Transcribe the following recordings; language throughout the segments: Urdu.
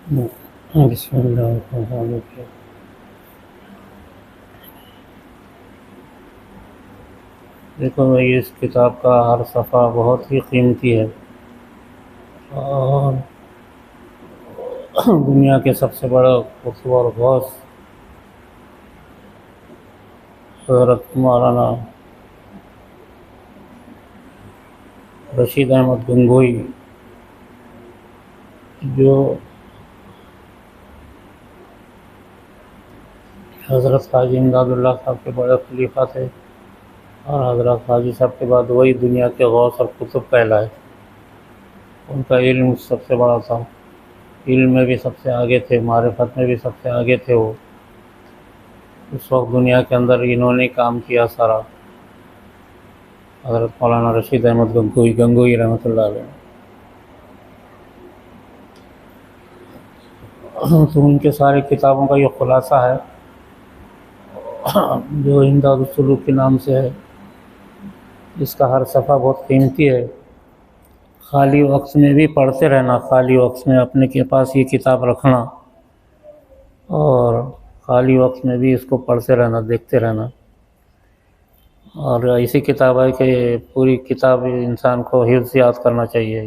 بسم اللہ الرحمن الرحیم۔ دیکھو بھائی، اس کتاب کا ہر صفحہ بہت ہی قیمتی ہے، اور دنیا کے سب سے بڑا قطب اور غوث حضرت مولانا رشید احمد گنگوئی، جو حضرت حاجی امداد اللہ صاحب کے بڑے خلیفہ تھے، اور حضرت حاجی صاحب کے بعد وہی دنیا کے غوث اور قطب کہلائے۔ ان کا علم سب سے بڑا تھا، علم میں بھی سب سے آگے تھے، معرفت میں بھی سب سے آگے تھے وہ۔ اس وقت دنیا کے اندر انہوں نے کام کیا سارا، حضرت مولانا رشید احمد گنگوئی رحمۃ اللہ علیہ۔ تو ان کے سارے کتابوں کا یہ خلاصہ ہے، جو امداد السلوک کے نام سے ہے۔ اس کا ہر صفحہ بہت قیمتی ہے، خالی وقت میں بھی پڑھتے رہنا، خالی وقت میں اپنے کے پاس یہ کتاب رکھنا، اور خالی وقت میں بھی اس کو پڑھتے رہنا، دیکھتے رہنا۔ اور ایسی کتاب ہے کہ پوری کتاب انسان کو حفظ یاد کرنا چاہیے۔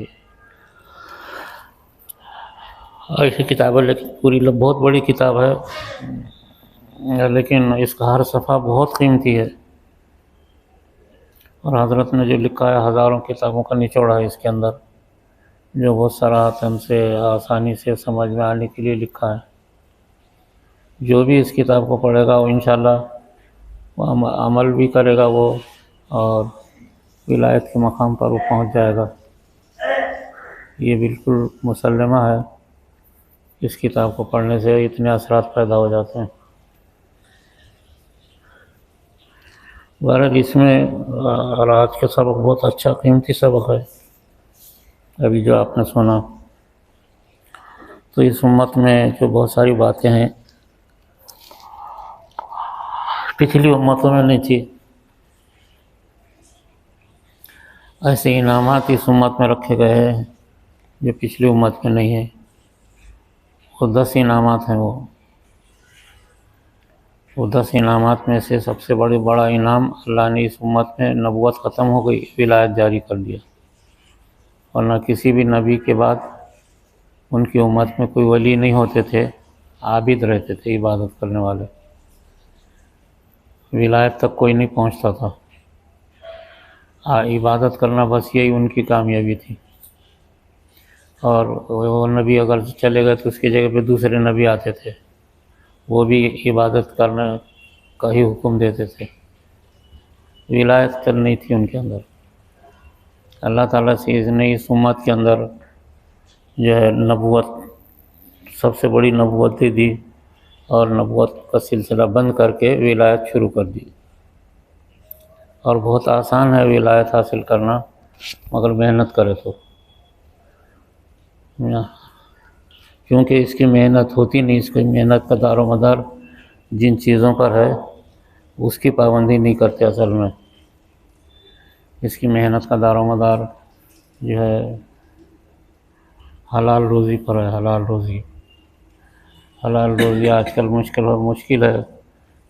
ایسی کتاب ہے، لیکن پوری بہت بڑی کتاب ہے، لیکن اس کا ہر صفحہ بہت قیمتی ہے، اور حضرت نے جو لکھا ہے ہزاروں کتابوں کا نچوڑا ہے اس کے اندر، جو بہت سراہتاً سے آسانی سے سمجھ میں آنے کے لیے لکھا ہے۔ جو بھی اس کتاب کو پڑھے گا وہ انشاءاللہ عمل بھی کرے گا وہ، اور ولایت کے مقام پر وہ پہنچ جائے گا۔ یہ بالکل مسلمہ ہے، اس کتاب کو پڑھنے سے اتنے اثرات پیدا ہو جاتے ہیں۔ بہرحال اس میں اور آج کا سبق بہت اچھا قیمتی سبق ہے، ابھی جو آپ نے سنا۔ تو اس امت میں جو بہت ساری باتیں ہیں پچھلی امتوں میں نہیں تھی، ایسے انعامات اس امت میں رکھے گئے ہیں جو پچھلی امت میں نہیں ہیں۔ وہ 10 انعامات ہیں، وہ 10 انعامات میں سے سب سے بڑا انعام، اللہ نے اس امت میں نبوت ختم ہو گئی، ولایت جاری کر دیا، ورنہ کسی بھی نبی کے بعد ان کی امت میں کوئی ولی نہیں ہوتے تھے، عابد رہتے تھے، عبادت کرنے والے، ولایت تک کوئی نہیں پہنچتا تھا۔ عبادت کرنا بس یہی ان کی کامیابی تھی، اور وہ نبی اگر چلے گئے تو اس کی جگہ پہ دوسرے نبی آتے تھے، وہ بھی عبادت کرنے کا ہی حکم دیتے تھے، ولایت نہیں تھی ان کے اندر۔ اللہ تعالیٰ سے اس نے اس امت کے اندر جو ہے نبوت، سب سے بڑی نبوت دے دی، اور نبوت کا سلسلہ بند کر کے ولایت شروع کر دی۔ اور بہت آسان ہے ولایت حاصل کرنا، مگر محنت کرے تو، کیونکہ اس کی محنت ہوتی نہیں، اس کی محنت کا دار و مدار جن چیزوں پر ہے اس کی پابندی نہیں کرتے اصل میں۔ اس کی محنت کا دار و مدار جو ہے حلال روزی پر ہے، حلال روزی۔ حلال روزی آج کل مشکل ہے،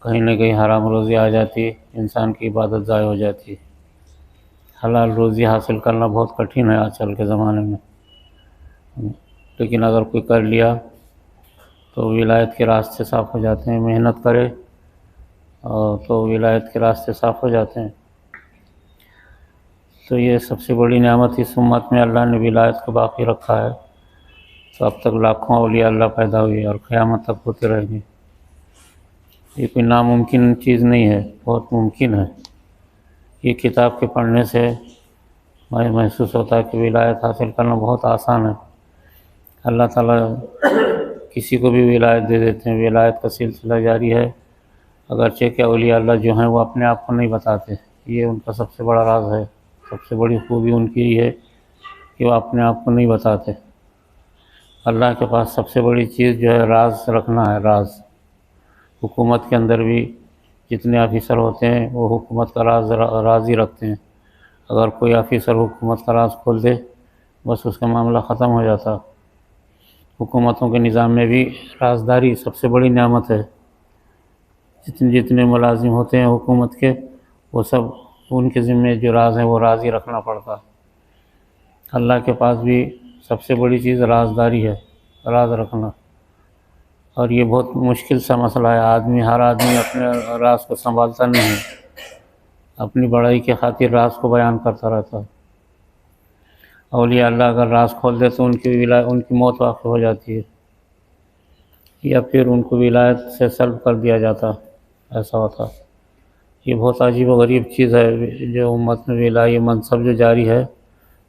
کہیں نہ کہیں حرام روزی آ جاتی، انسان کی عبادت ضائع ہو جاتی۔ حلال روزی حاصل کرنا بہت کٹھن ہے آج کل کے زمانے میں، لیکن اگر کوئی کر لیا تو ولایت کے راستے صاف ہو جاتے ہیں، محنت کرے تو ولایت کے راستے صاف ہو جاتے ہیں۔ تو یہ سب سے بڑی نعمت اس امت میں اللہ نے ولایت کو باقی رکھا ہے۔ تو اب تک لاکھوں اولیاء اللہ پیدا ہوئی اور قیامت تک ہوتے رہیں گے۔ یہ کوئی ناممکن چیز نہیں ہے، بہت ممکن ہے۔ یہ کتاب کے پڑھنے سے محسوس ہوتا ہے کہ ولایت حاصل کرنا بہت آسان ہے۔ اللہ تعالیٰ کسی کو بھی ولایت دے دیتے ہیں، ولایت کا سلسلہ جاری ہے، اگرچہ کہ اولیاء اللہ جو ہیں وہ اپنے آپ کو نہیں بتاتے، یہ ان کا سب سے بڑا راز ہے، سب سے بڑی خوبی ان کی یہ ہے کہ وہ اپنے آپ کو نہیں بتاتے۔ اللہ کے پاس سب سے بڑی چیز جو ہے راز رکھنا ہے، راز۔ حکومت کے اندر بھی جتنے آفیسر ہوتے ہیں وہ حکومت کا راز ہی رکھتے ہیں، اگر کوئی آفیسر حکومت کا راز کھول دے بس اس کا معاملہ ختم ہو جاتا۔ حکومتوں کے نظام میں بھی رازداری سب سے بڑی نعمت ہے۔ جتنے ملازم ہوتے ہیں حکومت کے، وہ سب ان کے ذمے جو راز ہیں وہ راز ہی رکھنا پڑتا ہے۔ اللہ کے پاس بھی سب سے بڑی چیز رازداری ہے، راز رکھنا، اور یہ بہت مشکل سا مسئلہ ہے۔ ہر آدمی اپنے راز کو سنبھالتا نہیں ہے، اپنی بڑائی کے خاطر راز کو بیان کرتا رہتا ہے۔ اولیاء اللہ اگر راز کھول دے تو ان کی موت واقع ہو جاتی ہے، یا پھر ان کو ولایت سے سلب کر دیا جاتا، ایسا ہوتا۔ یہ بہت عجیب و غریب چیز ہے، جو امت میں یہ منصب جو جاری ہے،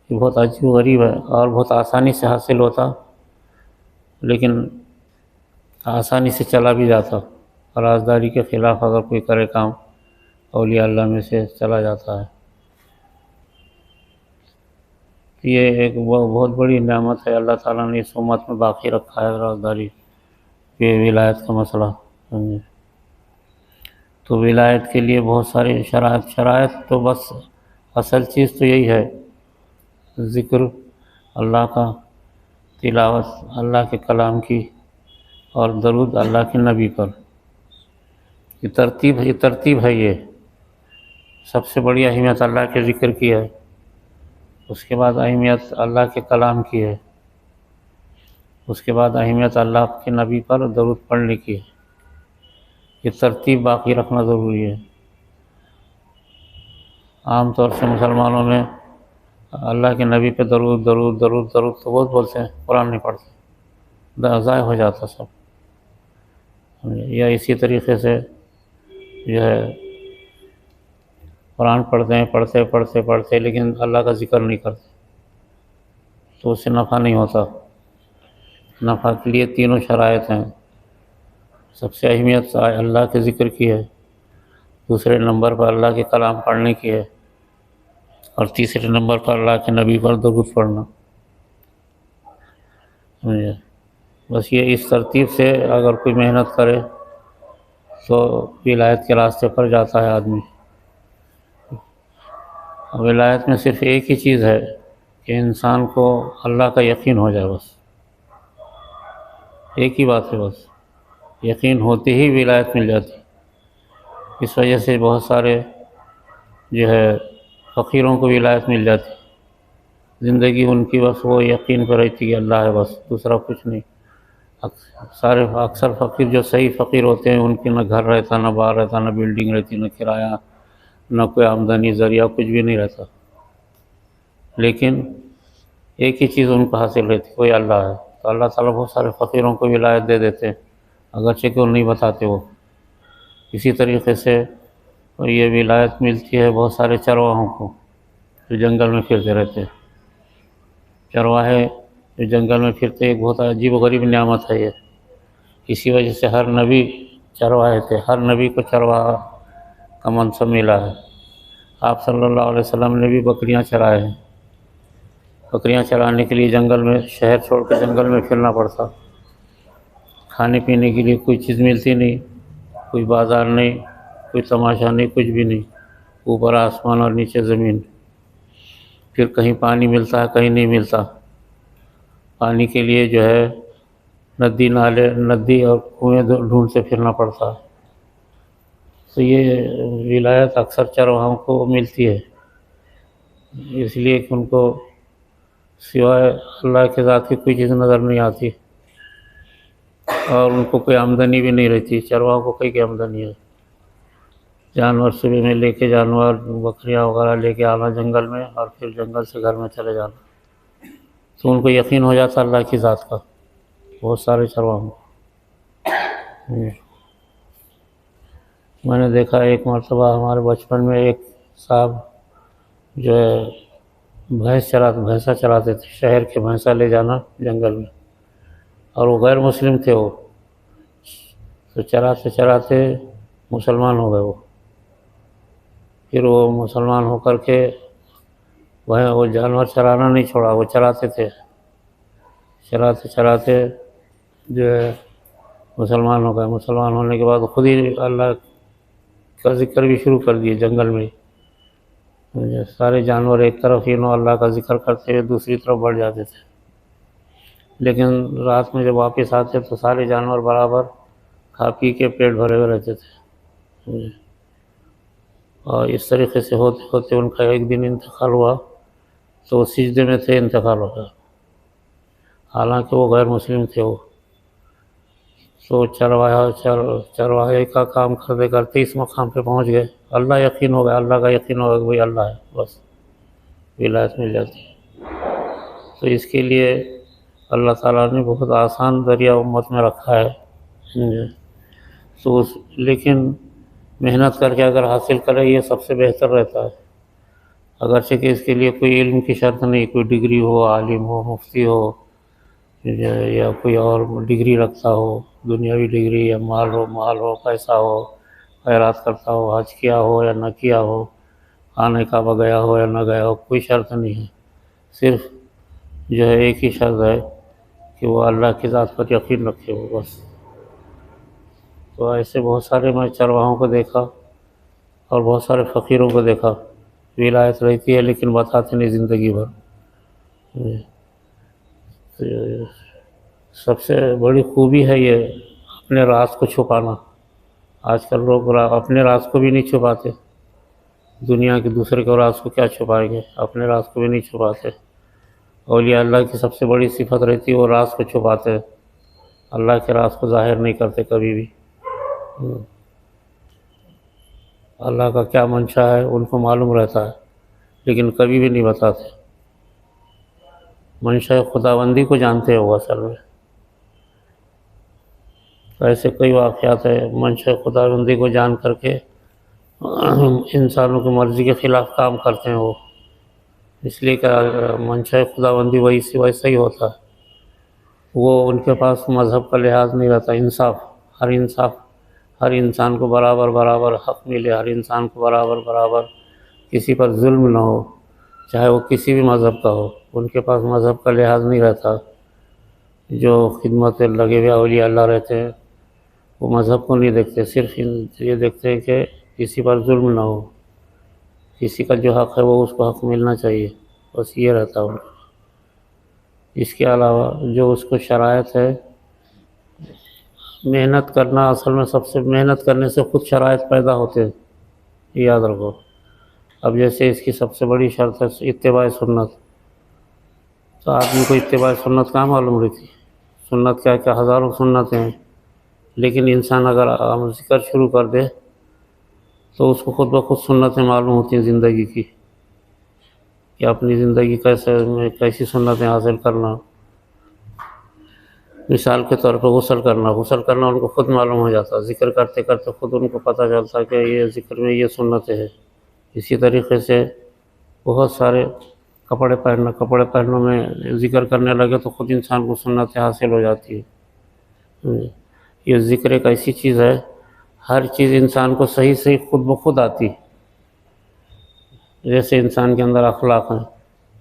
یہ بہت عجیب و غریب ہے، اور بہت آسانی سے حاصل ہوتا، لیکن آسانی سے چلا بھی جاتا۔ رازداری کے خلاف اگر کوئی کرے کام، اولیاء اللہ میں سے چلا جاتا ہے۔ یہ ایک بہت بڑی نعمت ہے، اللہ تعالیٰ نے اس امت میں باقی رکھا ہے رازداری، یہ ولایت کا مسئلہ۔ تو ولایت کے لیے بہت سارے شرائط تو بس اصل چیز تو یہی ہے، ذکر اللہ کا، تلاوت اللہ کے کلام کی، اور درود اللہ کے نبی پر۔ یہ ترتیب ہے۔ یہ سب سے بڑی اہمیت اللہ کے ذکر کی ہے، اس کے بعد اہمیت اللہ کے کلام کی ہے، اس کے بعد اہمیت اللہ کے نبی پر درود پڑھنے کی ہے۔ یہ ترتیب باقی رکھنا ضروری ہے۔ عام طور سے مسلمانوں میں اللہ کے نبی پہ درود درود درود درود تو بہت بولتے ہیں، قرآن نہیں پڑھتے، ضائع ہو جاتا سب۔ یا اسی طریقے سے جو ہے قرآن پڑھتے ہیں، پڑھتے لیکن اللہ کا ذکر نہیں کرتے، تو اس سے نفع نہیں ہوتا۔ نفع کے لیے تینوں شرائط ہیں۔ سب سے اہمیت اللہ کے ذکر کی ہے، دوسرے نمبر پر اللہ کے کلام پڑھنے کی ہے، اور تیسرے نمبر پر اللہ کے نبی پر درود پڑھنا۔ بس یہ اس ترتیب سے اگر کوئی محنت کرے تو ولایت کے راستے پر جاتا ہے آدمی۔ ولایت میں صرف ایک ہی چیز ہے کہ انسان کو اللہ کا یقین ہو جائے، بس ایک ہی بات ہے، بس یقین ہوتے ہی ولایت مل جاتی۔ اس وجہ سے بہت سارے جو ہے فقیروں کو ولایت مل جاتی، زندگی ان کی بس وہ یقین پر رہتی کہ اللہ ہے، بس دوسرا کچھ نہیں۔ اکثر فقیر جو صحیح فقیر ہوتے ہیں، ان کے نہ گھر رہتا، نہ بار رہتا، نہ بلڈنگ رہتی، نہ کرایہ، نہ کوئی آمدنی ذریعہ، کچھ بھی نہیں رہتا، لیکن ایک ہی چیز ان کو حاصل رہتی، کوئی اللہ ہے۔ تو اللہ تعالیٰ بہت سارے فقیروں کو ولایت دے دیتے ہیں، اگرچہ کہ وہ نہیں بتاتے وہ۔ اسی طریقے سے یہ ولایت ملتی ہے بہت سارے چرواہوں کو، جو جنگل میں پھرتے رہتے ہیں۔ چرواہے جو جنگل میں پھرتے، ایک بہت عجیب و غریب نعمت ہے یہ۔ اسی وجہ سے ہر نبی چرواہے تھے، ہر نبی کو چرواہا کا منصب ملا ہے۔ آپ صلی اللہ علیہ وسلم نے بھی بکریاں چرائے ہیں۔ بکریاں چرانے کے لیے جنگل میں، شہر چھوڑ کے جنگل میں پھرنا پڑتا، کھانے پینے کے لیے کوئی چیز ملتی نہیں، کوئی بازار نہیں، کوئی تماشا نہیں، کچھ بھی نہیں، اوپر آسمان اور نیچے زمین۔ پھر کہیں پانی ملتا ہے، کہیں نہیں ملتا، پانی کے لیے جو ہے ندی اور کنویں ڈھونڈتے پھرنا پڑتا۔ تو یہ ولایت اکثر چرواہوں کو ملتی ہے، اس لیے کہ ان کو سوائے اللہ کے ذات کی کوئی چیز نظر نہیں آتی، اور ان کو کوئی آمدنی بھی نہیں رہتی۔ چرواہوں کو کوئی آمدنی ہے، جانور صبح میں لے کے جانور، بکریاں وغیرہ لے کے آنا جنگل میں، اور پھر جنگل سے گھر میں چلے جانا، تو ان کو یقین ہو جاتا اللہ کی ذات کا، بہت سارے چرواہوں کو۔ میں نے دیکھا ایک مرتبہ ہمارے بچپن میں ایک صاحب جو ہے بھینسا چراتے تھے، شہر کے بھینسا لے جانا جنگل میں، اور وہ غیر مسلم تھے، وہ تو چراتے چراتے مسلمان ہو گئے وہ۔ پھر وہ مسلمان ہو کر کے وہ جانور چرانا نہیں چھوڑا، وہ چراتے تھے، چراتے چراتے جو ہے مسلمان ہو گئے۔ مسلمان ہونے کے بعد خود ہی اللہ کا ذکر بھی شروع کر دیے جنگل میں۔ سارے جانور ایک طرف اللہ کا ذکر کرتے ہوئے دوسری طرف بڑھ جاتے تھے۔ لیکن رات میں جب واپس آتے تو سارے جانور برابر کھا پی کے پیٹ بھرے ہوئے رہتے تھے. اور اس طریقے سے ہوتے ہوتے ان کا ایک دن انتقال ہوا تو وہ سجدے میں تھے، انتقال ہو گیا، حالانکہ وہ غیر مسلم تھے. وہ تو چرواہے کا کام کرتے کرتے اس مقام پہ پہنچ گئے. اللہ یقین ہو گیا، اللہ کا یقین ہو گیا کہ بھائی اللہ ہے، بس ولایت مل جاتی ہے. تو اس کے لیے اللہ تعالیٰ نے بہت آسان ذریعہ امت میں رکھا ہے. تو لیکن محنت کر کے اگر حاصل کرے یہ سب سے بہتر رہتا ہے، اگرچہ کہ اس کے لیے کوئی علم کی شرط نہیں، کوئی ڈگری ہو، عالم ہو، مفتی ہو، یا کوئی اور ڈگری رکھتا ہو، دنیاوی ڈگری، یا مال ہو، پیسہ ہو، خیرات کرتا ہو، حج کیا ہو یا نہ کیا ہو، خانہ کعبہ گیا ہو یا نہ گیا ہو، کوئی شرط نہیں ہے. صرف جو ہے ایک ہی شرط ہے کہ وہ اللہ کی ذات پر یقین رکھے ہو، بس. تو ایسے بہت سارے میں چرواہوں کو دیکھا اور بہت سارے فقیروں کو دیکھا، ولایت رہتی ہے لیکن بتاتے نہیں زندگی بھر. سب سے بڑی خوبی ہے یہ اپنے راز کو چھپانا. آج کل لوگ اپنے راز کو بھی نہیں چھپاتے، دنیا کے دوسرے کے راز کو کیا چھپائیں گے، اپنے راز کو بھی نہیں چھپاتے. اولیاء اللہ کی سب سے بڑی صفت رہتی ہے وہ راز کو چھپاتے ہیں، اللہ کے راز کو ظاہر نہیں کرتے کبھی بھی. اللہ کا کیا منشا ہے ان کو معلوم رہتا ہے لیکن کبھی بھی نہیں بتاتے. منشا خداوندی کو جانتے ہو اصل میں. ایسے کئی واقعات ہیں، منشا خداوندی کو جان کر کے انسانوں کی مرضی کے خلاف کام کرتے ہیں وہ. اس لیے کہ منشا خداوندی ویسا ہی ہوتا ہے. وہ ان کے پاس مذہب کا لحاظ نہیں رہتا، انصاف، ہر انسان کو برابر حق ملے، ہر انسان کو برابر کسی پر ظلم نہ ہو، چاہے وہ کسی بھی مذہب کا ہو. ان کے پاس مذہب کا لحاظ نہیں رہتا. جو خدمت لگے ہوئے اولیاء اللہ رہتے ہیں وہ مذہب کو نہیں دیکھتے، صرف یہ دیکھتے ہیں کہ کسی پر ظلم نہ ہو، کسی کا جو حق ہے وہ اس کو حق ملنا چاہیے، بس یہ رہتا ہے. اس کے علاوہ جو اس کو شرائط ہے محنت کرنا، اصل میں سب سے محنت کرنے سے خود شرائط پیدا ہوتے ہیں، یاد رکھو. اب جیسے اس کی سب سے بڑی شرط ہے اتباع سنت. تو آدمی کو اتباع سنت کہاں معلوم رہتی؟ سنت کیا ہزاروں سنتیں ہیں، لیکن انسان اگر ذکر شروع کر دے تو اس کو خود بخود سنتیں معلوم ہوتی ہیں زندگی کی، کہ اپنی زندگی کیسی سنتیں حاصل کرنا. مثال کے طور پہ غسل کرنا ان کو خود معلوم ہو جاتا، ذکر کرتے کرتے خود ان کو پتہ چلتا کہ یہ ذکر میں یہ سنتیں ہیں. اسی طریقے سے بہت سارے کپڑے پہننے میں ذکر کرنے لگے تو خود انسان کو سنتیں حاصل ہو جاتی ہے. یہ ذکر ایک ایسی چیز ہے، ہر چیز انسان کو صحیح خود بخود آتی. جیسے انسان کے اندر اخلاق ہیں،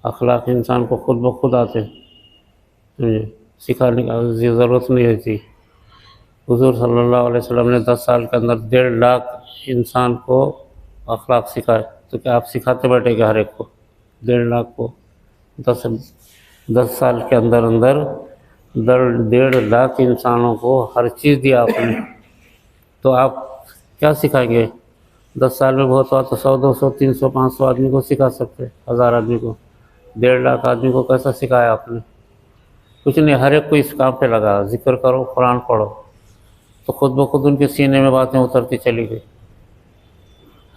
اخلاق انسان کو خود بخود آتے ہیں، سکھانے کی ضرورت نہیں رہتی. حضور صلی اللہ علیہ وسلم نے 10 سال کے اندر 1.5 لاکھ انسان کو اخلاق سکھائے. تو کیا آپ سکھاتے بیٹھے گا ہر ایک کو 1.5 لاکھ کو؟ 10 سال کے اندر 1.5 لاکھ انسانوں کو ہر چیز دیا آپ نے، تو آپ کیا سکھائیں گے؟ 10 سال میں بہت ہوا تو 100 200 300 500 آدمی کو سکھا سکتے، 1000 آدمی کو. 1.5 لاکھ آدمی کو کیسا سکھایا آپ نے؟ کچھ نہیں. ہر ایک کو اس کام پہ لگا، ذکر کرو، قرآن پڑھو، تو خود بخود ان کے سینے میں باتیں اترتی چلی گئی.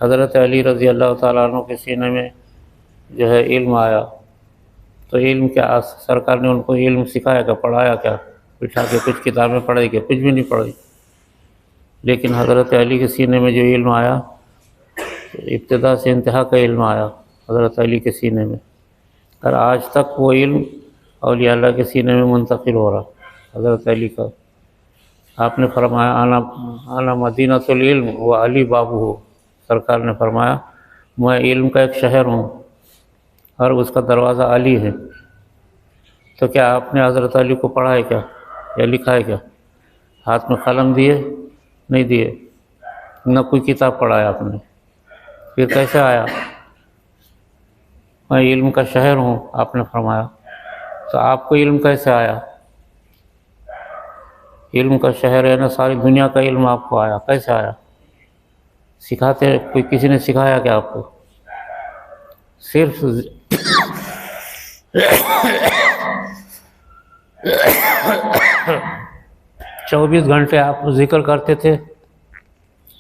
حضرت علی رضی اللہ تعالیٰ عنہ کے سینے میں جو ہے علم آیا، تو علم کیا سرکار نے ان کو علم سکھایا کیا، پڑھایا کیا؟ بٹھا کے کچھ کتابیں پڑھائی کیا؟ کچھ بھی نہیں پڑھائی. لیکن حضرت علی کے سینے میں جو علم آیا، ابتدا سے انتہا کا علم آیا حضرت علی کے سینے میں، اور آج تک وہ علم اولیاء اللہ کے سینے میں منتقل ہو رہا حضرت علی کا. آپ نے فرمایا انا مدینۃ العلم و علی بابہ. سرکار نے فرمایا میں علم کا ایک شہر ہوں اور اس کا دروازہ علی ہے. تو کیا آپ نے حضرت علی کو پڑھا ہے کیا یا لکھا ہے کیا؟ ہاتھ میں قلم دیے؟ نہیں دیے. نہ کوئی کتاب پڑھایا آپ نے. پھر کیسے آیا؟ میں علم کا شہر ہوں آپ نے فرمایا. تو آپ کو علم کیسے آیا؟ علم کا شہر ہے نا، ساری دنیا کا علم آپ کو آیا، کیسے آیا؟ سکھاتے کوئی کسی نے سکھایا کیا آپ کو؟ صرف 24 گھنٹے آپ ذکر کرتے تھے،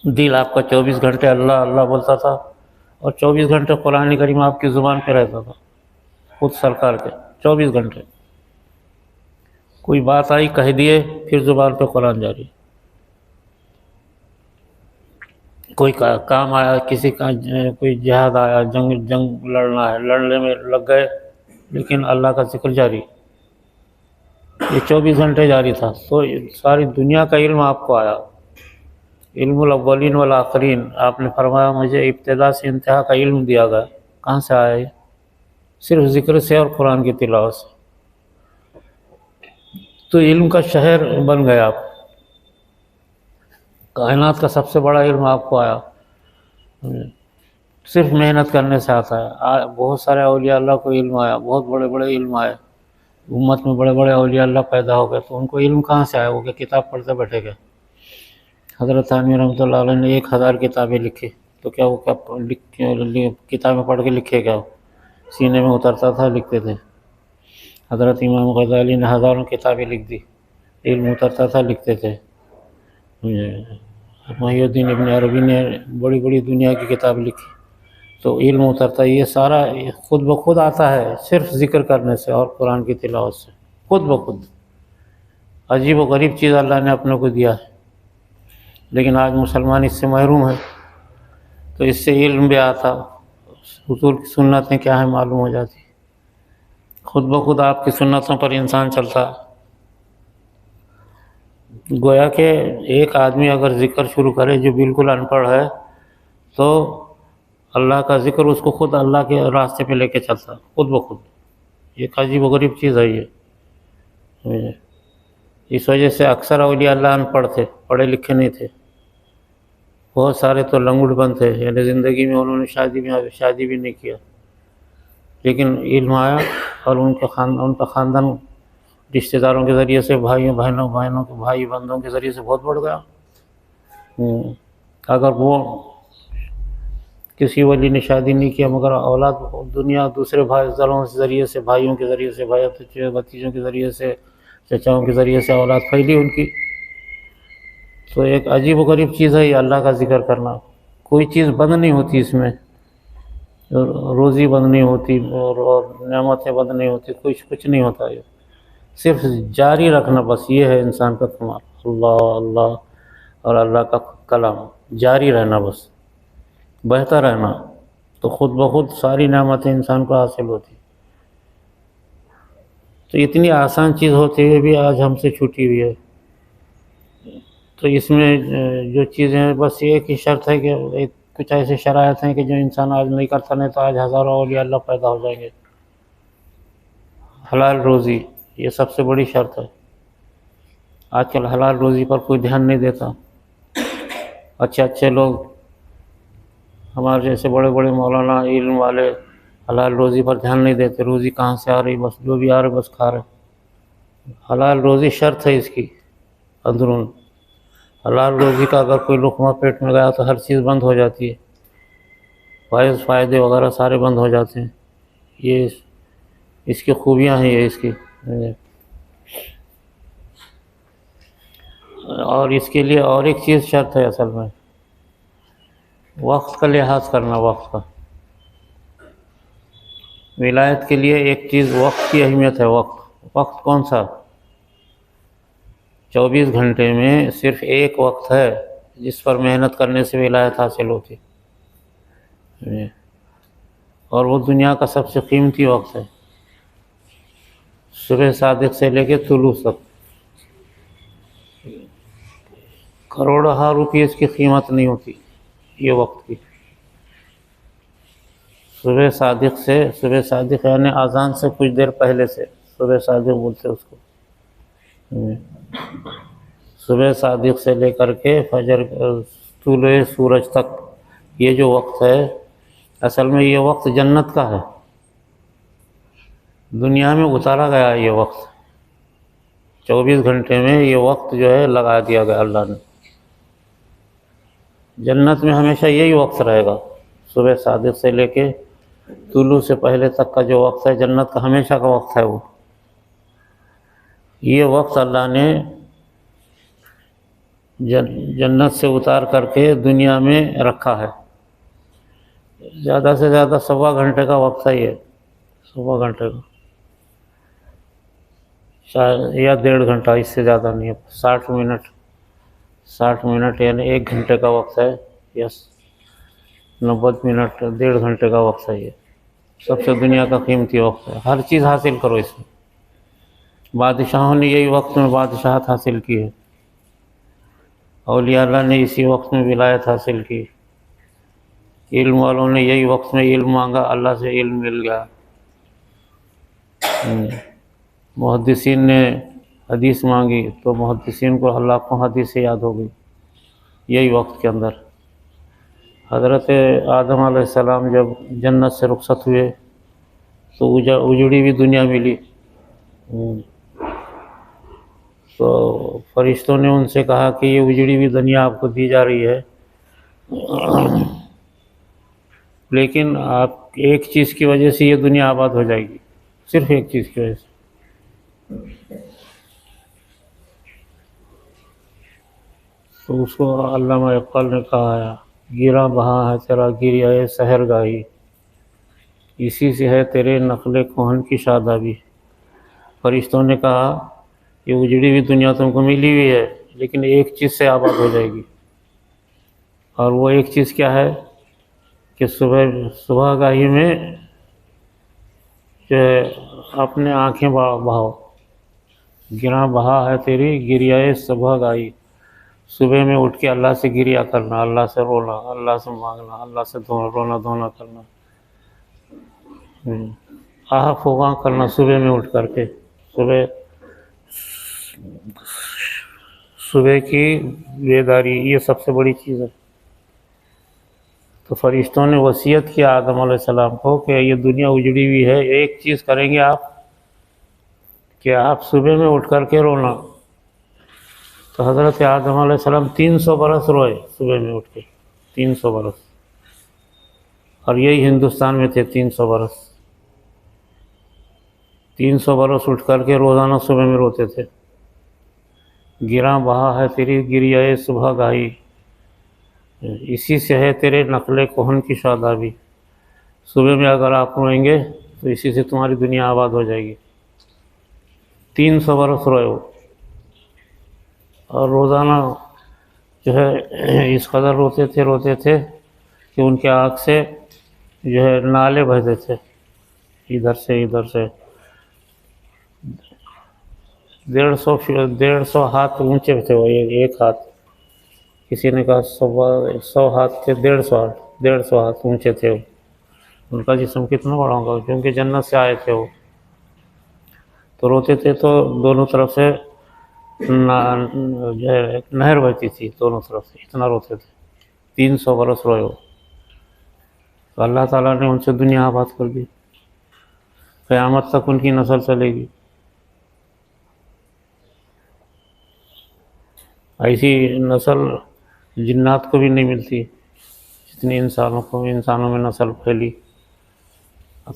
دل آپ کا 24 گھنٹے اللہ اللہ بولتا تھا، اور 24 گھنٹے قرآن کریم آپ کی زبان پہ رہتا تھا، خود سرکار کے 24 گھنٹے کوئی بات آئی کہہ دیے، پھر زبان پہ قرآن جاری، کوئی کام آیا، کسی کا کوئی جہاد آیا، جنگ لڑنا ہے، لڑنے میں لگ گئے، لیکن اللہ کا ذکر جاری، یہ 24 گھنٹے جاری تھا۔ تو ساری دنیا کا علم آپ کو آیا، علم الاولین والآخرین۔ آپ نے فرمایا مجھے ابتدا سے انتہا کا علم دیا گیا، کہاں سے آیا یہ؟ صرف ذکر سے اور قرآن کی تلاوت سے۔ تو علم کا شہر بن گیا آپ، کائنات کا سب سے بڑا علم آپ کو آیا، صرف محنت کرنے سے آتا ہے۔ بہت سارے اولیاء اللہ کو علم آیا، بہت بڑے بڑے علم آئے، امت میں بڑے بڑے اولیاء اللہ پیدا ہو گئے، تو ان کو علم کہاں سے آیا؟ وہ کہ کتاب پڑھتے بیٹھے گئے؟ حضرت تھانوی رحمۃ اللہ علیہ نے 1000 کتابیں لکھی، تو کیا وہ کتابیں پڑھ کے لکھے گیا؟ سینے میں اترتا تھا، لکھتے تھے۔ حضرت امام غزالی نے ہزاروں کتابیں لکھ دی، علم اترتا تھا، لکھتے تھے۔ محی الدین ابن عربی نے بڑی بڑی دنیا کی کتاب لکھی، تو علم اترتا ہے۔ یہ سارا خود بخود آتا ہے، صرف ذکر کرنے سے اور قرآن کی تلاوت سے، خود بخود۔ عجیب و غریب چیز اللہ نے اپنے کو دیا ہے، لیکن آج مسلمان اس سے محروم ہے، تو اس سے علم بھی آتا، حضور کی سنتیں کیا ہے معلوم ہو جاتی، خود بخود آپ کی سنتوں پر انسان چلتا۔ گویا کہ ایک آدمی اگر ذکر شروع کرے جو بالکل ان پڑھ ہے، تو اللہ کا ذکر اس کو خود اللہ کے راستے پہ لے کے چلتا، خود بخود۔ ایک عجیب و غریب چیز ہے یہ۔ اس وجہ سے اکثر اولیاء اللہ ان پڑھ تھے، پڑھے لکھے نہیں تھے، بہت سارے تو لنگڑ بند تھے، یعنی زندگی میں انہوں نے شادی بھی نہیں کیا، لیکن علم آیا، اور ان کا خاندان رشتہ داروں کے ذریعے سے، بہنوں کے بھائی بندوں کے ذریعے سے بہت بڑھ گیا۔ اگر وہ کسی ولی نے شادی نہیں کیا، مگر اولاد دنیا دوسرے بھائیوں کے ذریعے سے، بھائیوں کے ذریعے سے، بھتیجوں کے ذریعے سے، چچاؤں کے ذریعے سے اولاد پھیلی ان کی، تو ایک عجیب و غریب چیز ہے یہ اللہ کا ذکر کرنا۔ کوئی چیز بند نہیں ہوتی اس میں، روزی بند نہیں ہوتی، اور نعمتیں بند نہیں ہوتی، کچھ نہیں ہوتا، یہ صرف جاری رکھنا، بس یہ ہے انسان کا کمال۔ اللہ اللہ اور اللہ کا کلام جاری رہنا، بس بہتا رہنا، تو خود بخود ساری نعمتیں انسان کو حاصل ہوتی۔ تو اتنی آسان چیز ہوتے ہوئے بھی آج ہم سے چھوٹی ہوئی ہے۔ تو اس میں جو چیزیں، بس ایک ہی شرط ہے کہ کچھ ایسے شرائط ہیں کہ جو انسان آج نہیں کرتا، نہیں تو آج ہزاروں اولیاء اللہ پیدا ہو جائیں گے۔ حلال روزی یہ سب سے بڑی شرط ہے۔ آج کل حلال روزی پر کوئی دھیان نہیں دیتا۔ اچھے لوگ ہمارے جیسے بڑے بڑے مولانا علم والے حلال روزی پر دھیان نہیں دیتے، روزی کہاں سے آ رہی، بس جو بھی آ رہے بس کھا رہے۔ حلال روزی شرط ہے اس کی اندرون۔ حلال روزی کا اگر کوئی لقمہ پیٹ میں گیا تو ہر چیز بند ہو جاتی ہے، فائدے وغیرہ سارے بند ہو جاتے ہیں۔ یہ اس کی خوبیاں ہیں، یہ اس کی۔ اور اس کے لیے اور ایک چیز شرط ہے اصل میں، وقت کا لحاظ کرنا، وقت کا۔ ولایت کے لیے ایک چیز وقت کی اہمیت ہے۔ وقت کون سا؟ 24 گھنٹے میں صرف ایک وقت ہے جس پر محنت کرنے سے ولایت حاصل ہوتی، اور وہ دنیا کا سب سے قیمتی وقت ہے۔ صبح صادق سے لے کے طلوع تک کروڑوں روپے اس کی قیمت نہیں ہوتی، یہ وقت کی۔ صبح صادق یعنی اذان سے کچھ دیر پہلے سے صبح صادق بولتے اس کو۔ صبح صادق سے لے کر کے فجر طلوع سورج تک یہ جو وقت ہے، اصل میں یہ وقت جنت کا ہے، دنیا میں اتارا گیا ہے یہ وقت۔ 24 گھنٹے میں یہ وقت جو ہے لگا دیا گیا اللہ نے۔ جنت میں ہمیشہ یہی وقت رہے گا، صبح صادق سے لے کے طلوع سے پہلے تک کا جو وقت ہے جنت کا ہمیشہ کا وقت ہے وہ۔ یہ وقت اللہ نے جنت سے اتار کر کے دنیا میں رکھا ہے۔ زیادہ سے زیادہ 1.25 گھنٹے کا وقت ہے یہ، 1.25 گھنٹے کا شاید، یا 1.5 گھنٹہ، اس سے زیادہ نہیں ہے۔ 60 منٹ یعنی 1 گھنٹے کا وقت ہے، یا 90 منٹ، 1.5 گھنٹے کا وقت ہے۔ یہ سب سے دنیا کا قیمتی وقت ہے، ہر چیز حاصل کرو اس میں۔ بادشاہوں نے یہی وقت میں بادشاہت حاصل کی ہے، اولیاء اللہ نے اسی وقت میں ولایت حاصل کی، علم والوں نے یہی وقت میں علم مانگا، اللہ سے علم مل گیا۔ محدثین نے حدیث مانگی تو محدثین کو اللہ کو حدیث سے یاد ہو گئی یہی وقت کے اندر۔ حضرت آدم علیہ السلام جب جنت سے رخصت ہوئے تو اجڑی ہوئی دنیا ملی، تو فرشتوں نے ان سے کہا کہ یہ اجڑی ہوئی دنیا آپ کو دی جا رہی ہے، لیکن آپ ایک چیز کی وجہ سے یہ دنیا آباد ہو جائے گی، صرف ایک چیز کی وجہ سے۔ تو اس کو علامہ اقبال نے کہا ہے، گرا بہا ہے تیرا گریہ سحر گاہی، اسی سے ہے تیرے نقل کوہن کی شادابی۔ فرشتوں نے کہا یہ اجڑی ہوئی دنیا تم کو ملی ہوئی ہے، لیکن ایک چیز سے آباد ہو جائے گی، اور وہ ایک چیز کیا ہے کہ صبح گاہی میں جو ہے اپنے آنکھیں بہاؤ۔ گراں بہا ہے تیری گریہ صبح گاہی، صبح میں اٹھ کے اللہ سے گریا کرنا، اللہ سے رونا، اللہ سے مانگنا، اللہ سے رونا دھونا کرنا، آہ فغاں کرنا صبح میں اٹھ کر کے۔ صبح کی بیداری یہ سب سے بڑی چیز ہے۔ تو فرشتوں نے وصیت کیا آدم علیہ السلام کو کہ یہ دنیا اجڑی ہوئی ہے، ایک چیز کریں گے آپ کہ آپ صبح میں اٹھ کر کے رونا۔ تو حضرت آدم علیہ السلام 300 برس روئے صبح میں اٹھ کے، 300 برس، اور یہی ہندوستان میں تھے 300 برس۔ 300 برس اٹھ کر کے روزانہ صبح میں روتے تھے، گراں بہا ہے تیری گریہ صبح گاہی، اسی سے ہے تیرے نقل کوہن کی شادابی۔ صبح میں اگر آپ روئیں گے تو اسی سے تمہاری دنیا آباد ہو جائے گی۔ 300 برس روئے وہ، اور روزانہ جو ہے اس قدر روتے تھے کہ ان کے آنکھ سے جو ہے نالے بہتے تھے، ادھر سے 150 ہاتھ اونچے تھے وہ، ایک ہاتھ، کسی نے کہا 100 ہاتھ تھے، 150 ہاتھ اونچے تھے وہ۔ ان کا جسم کتنا بڑا ہوگا، کیونکہ جنت سے آئے تھے وہ۔ تو روتے تھے تو دونوں طرف سے جو ہے ایک نہر بہتی تھی، دونوں طرف سے اتنا روتے تھے۔ 300 برس روئے وہ، تو اللہ تعالیٰ نے ان سے دنیا آباد کر دی، قیامت تک ان کی نسل چلے گی۔ ایسی نسل جنات کو بھی نہیں ملتی جتنی انسانوں میں نسل پھیلی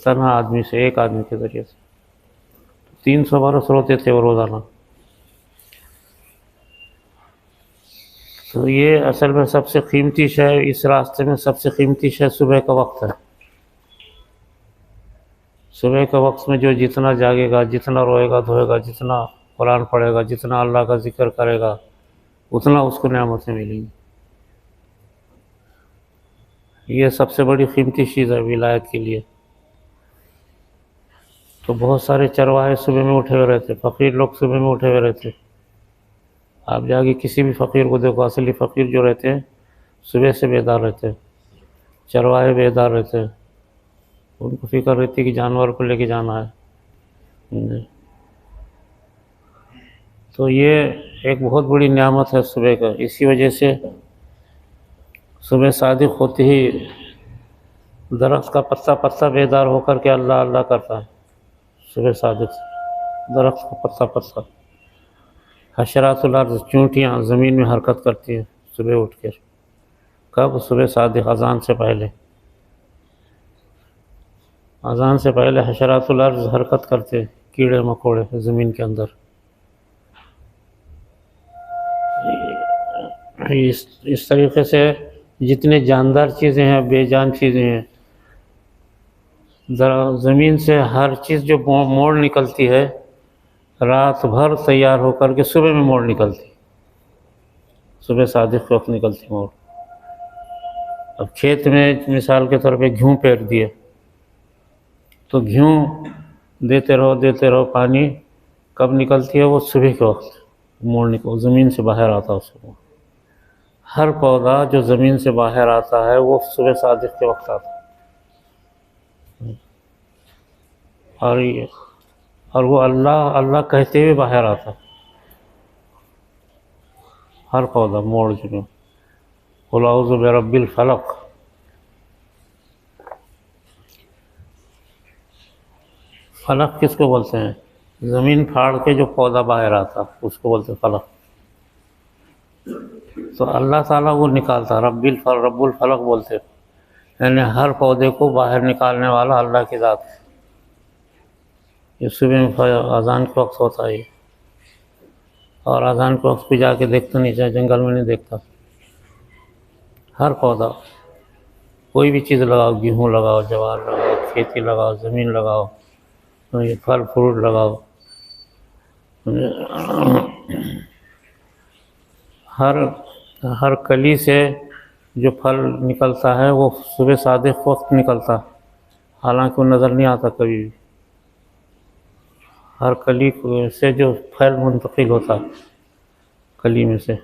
تنہا آدمی سے، ایک آدمی کے ذریعے سے۔ 300 برس روتے تھے وہ روزانہ۔ تو یہ اصل میں سب سے قیمتی شے، اس راستے میں سب سے قیمتی شے صبح کا وقت ہے۔ صبح کے وقت میں جو جتنا جاگے گا، جتنا روئے گا دھوئے گا، جتنا قرآن پڑھے گا، جتنا اللہ کا ذکر کرے گا، اتنا اس کو نعمتیں ملیں گی۔ یہ سب سے بڑی قیمتی چیز ہے ولایت کے لیے۔ تو بہت سارے چرواہے صبح میں اٹھے ہوئے رہتے، فقیر لوگ صبح میں اٹھے ہوئے رہتے۔ آپ جا کے کسی بھی فقیر کو دیکھو، اصلی فقیر جو رہتے ہیں صبح سے بیدار رہتے ہیں، چرواہے بیدار رہتے ہیں، ان کو فکر رہتی ہے کہ جانور کو لے کے جانا ہے۔ تو یہ ایک بہت بڑی نعمت ہے صبح کا۔ اسی وجہ سے صبح صادق ہوتے ہی درخت کا پتا بیدار ہو کر کے اللہ اللہ کرتا ہے۔ صبح صادق درخت کا پتا حشرات الارض چونٹیاں زمین میں حرکت کرتی ہیں صبح اٹھ کر. کب؟ صبح صادق اذان سے پہلے. اذان سے پہلے حشرات الارض حرکت کرتے، کیڑے مکوڑے زمین کے اندر. اس طریقے سے جتنے جاندار چیزیں ہیں، بے جان چیزیں ہیں، زمین سے ہر چیز جو موڑ نکلتی ہے رات بھر تیار ہو کر کے صبح میں موڑ نکلتی، صبح صادق وقت نکلتی موڑ. اب کھیت میں مثال کے طور پہ گھیوں پیر دیے تو گھیوں دیتے رہو پانی، کب نکلتی ہے؟ وہ صبح کے وقت موڑ نکل زمین سے باہر آتا ہے اس کو. ہر پودا جو زمین سے باہر آتا ہے وہ صبح صادق کے وقت آتا ہے. اور وہ اللہ کہتے ہوئے باہر آتا ہے. ہر پودا موڑ جو قل اعوذ برب الفلق. فلق کس کو بولتے ہیں؟ زمین پھاڑ کے جو پودا باہر آتا اس کو بولتے ہیں فلق. تو اللہ تعالیٰ وہ نکالتا، رب الفلق بولتے، یعنی ہر پودے کو باہر نکالنے والا اللہ کی ذات ہے. یہ صبح میں اذان کے وقت ہوتا ہے. اور اذان کے وقت بھی جا کے دیکھتا نہیں، چاہے جنگل میں نہیں دیکھتا. ہر پودا، کوئی بھی چیز لگاؤ، گیہوں لگاؤ، جوار لگاؤ، کھیتی لگاؤ، زمین لگاؤ، پھل فروٹ لگاؤ، ہر کلی سے جو پھل نکلتا ہے وہ صبح صادق وقت نکلتا، حالانکہ وہ نظر نہیں آتا کبھی بھی. ہر کلی سے جو پھل منتقل ہوتا کلی میں سے،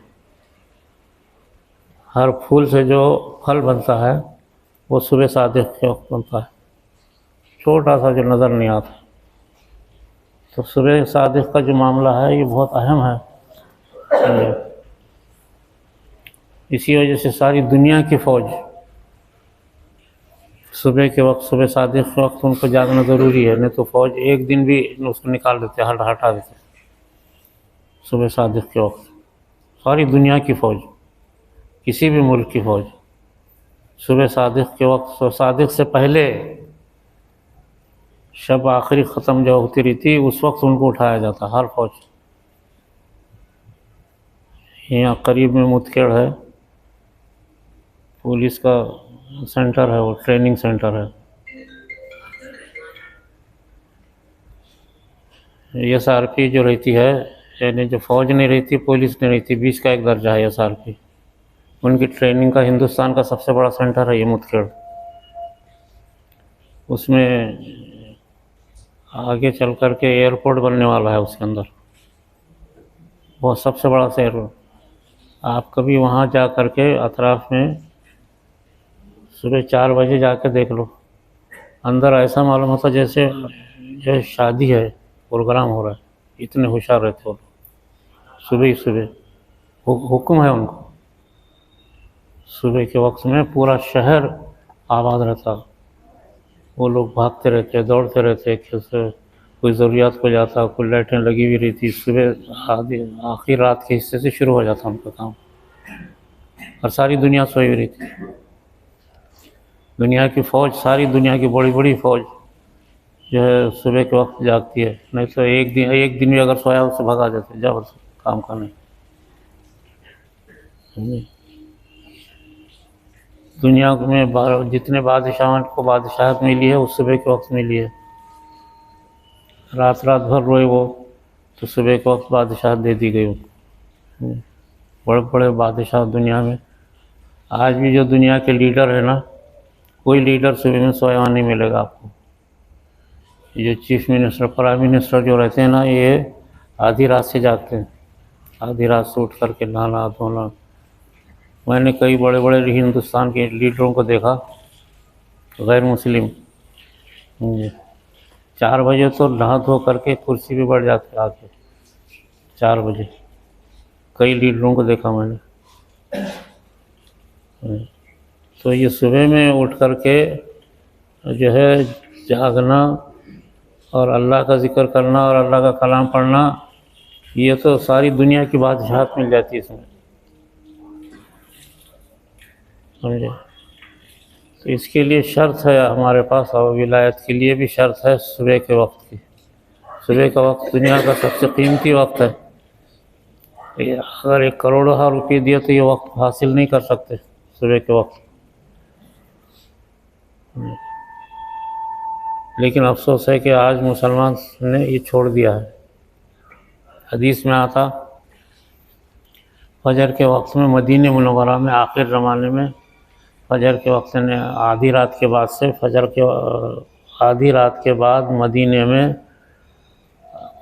ہر پھول سے جو پھل بنتا ہے وہ صبح صادق کے وقت بنتا ہے، چھوٹا سا جو نظر نہیں آتا. تو صبح صادق کا جو معاملہ ہے یہ بہت اہم ہے. اسی وجہ سے ساری دنیا کی فوج صبح کے وقت، صبح صادق کے وقت ان کو جاگنا ضروری ہے، نہیں تو فوج ایک دن بھی اس کو نکال دیتے، ہٹا دیتے. صبح صادق کے وقت ساری دنیا کی فوج، کسی بھی ملک کی فوج صبح صادق کے وقت، صادق سے پہلے شب آخری ختم جو ہوتی رہی تھی اس وقت ان کو اٹھایا جاتا ہر فوج. یہاں قریب میں متکیڑ ہے، پولیس کا سینٹر ہے، وہ ٹریننگ سینٹر ہے. ایس آر پی جو رہتی ہے، یعنی جو فوج نہیں رہتی، پولیس نہیں رہتی، 20 کا ایک درجہ ہے ایس آر پی. ان کی ٹریننگ کا ہندوستان کا سب سے بڑا سینٹر ہے یہ متکیڑ. اس میں آگے چل کر کے ایئرپورٹ بننے والا ہے اس کے اندر، وہ سب سے بڑا شہر. آپ کبھی وہاں جا کر کے اطراف میں صبح 4 بجے جا کے دیکھ لو، اندر ایسا معلوم ہوتا جیسے جو شادی ہے، پروگرام ہو رہا ہے. اتنے ہوشیار رہتے وہ صبح ہی صبح. حکم ہے ان کو، صبح کے وقت میں پورا شہر آباد رہتا. وہ لوگ بھاگتے رہتے، دوڑتے رہتے، کھیلتے، کوئی ضروریات کو جاتا، کوئی لائٹیں لگی ہوئی رہتی. صبح آخری رات کے حصے سے شروع ہو جاتا ان کا کام، اور ساری دنیا سوئی ہوئی رہتی. دنیا کی فوج، ساری دنیا کی بڑی بڑی فوج جو ہے صبح کے وقت جاگتی ہے. نہیں تو ایک دن بھی اگر سویا اس سے بھگا دیتے، جا بس کام کرنے. دنیا میں جتنے بادشاہوں کو بادشاہت ملی ہے وہ صبح کے وقت ملی ہے. رات بھر روئے وہ تو صبح کے وقت بادشاہت دے دی گئی. بڑے بڑے بادشاہ دنیا میں، آج بھی جو دنیا کے لیڈر ہیں نا، کوئی لیڈر صبح میں سویا نہیں ملے گا آپ کو. یہ جو چیف منسٹر، پرائم منسٹر جو رہتے ہیں نا، یہ آدھی رات سے جاگتے ہیں، آدھی رات سے اٹھ کر کے نہانا دھونا. میں نے کئی بڑے بڑے ہندوستان کے لیڈروں کو دیکھا، غیر مسلم، 4 بجے تو نہا دھو کر کے کرسی پہ بیٹھ جاتے آ کے 4 بجے. کئی لیڈروں کو دیکھا میں نے. تو یہ صبح میں اٹھ کر کے جو ہے جاگنا اور اللہ کا ذکر کرنا اور اللہ کا کلام پڑھنا یہ تو ساری دنیا کی بادشاہت مل جاتی ہے اس میں، سمجھے؟ تو اس کے لیے شرط ہے ہمارے پاس، اور ولایت کے لیے بھی شرط ہے صبح کے وقت کی۔ صبح کا وقت دنیا کا سب سے قیمتی وقت ہے، اگر 1 کروڑ روپے دیے تو یہ وقت حاصل نہیں کر سکتے صبح کے وقت۔ لیکن افسوس ہے کہ آج مسلمان نے یہ چھوڑ دیا ہے۔ حدیث میں آتا فجر کے وقت میں مدینہ منورہ میں آخر زمانے میں فجر کے وقت نے آدھی رات کے بعد سے آدھی رات کے بعد مدینہ میں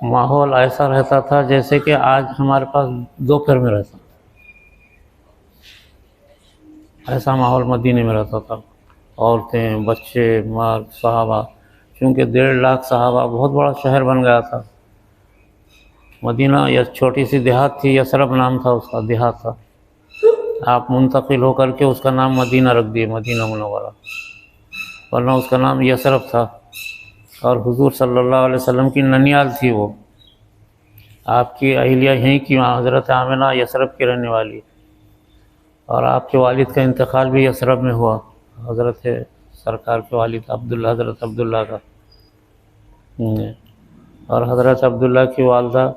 ماحول ایسا رہتا تھا جیسے کہ آج ہمارے پاس دوپہر میں رہتا، ایسا ماحول مدینہ میں رہتا تھا۔ عورتیں، بچے، مرد، صحابہ، چونکہ 1.5 لاکھ صحابہ، بہت بڑا شہر بن گیا تھا مدینہ۔ یہ چھوٹی سی دیہات تھی، یثرب نام تھا اس کا، دیہات تھا۔ آپ منتقل ہو کر کے اس کا نام مدینہ رکھ دیے، مدینہ منورہ، ورنہ اس کا نام یثرب تھا۔ اور حضور صلی اللہ علیہ وسلم کی ننیال تھی وہ، آپ کی اہلیہ یہیں کی، حضرت آمنہ یثرب کی رہنے والی، اور آپ کے والد کا انتقال بھی یثرب میں ہوا، حضرت سرکار کے والد عبداللہ، حضرت عبداللہ کا۔ اور حضرت عبداللہ کی والدہ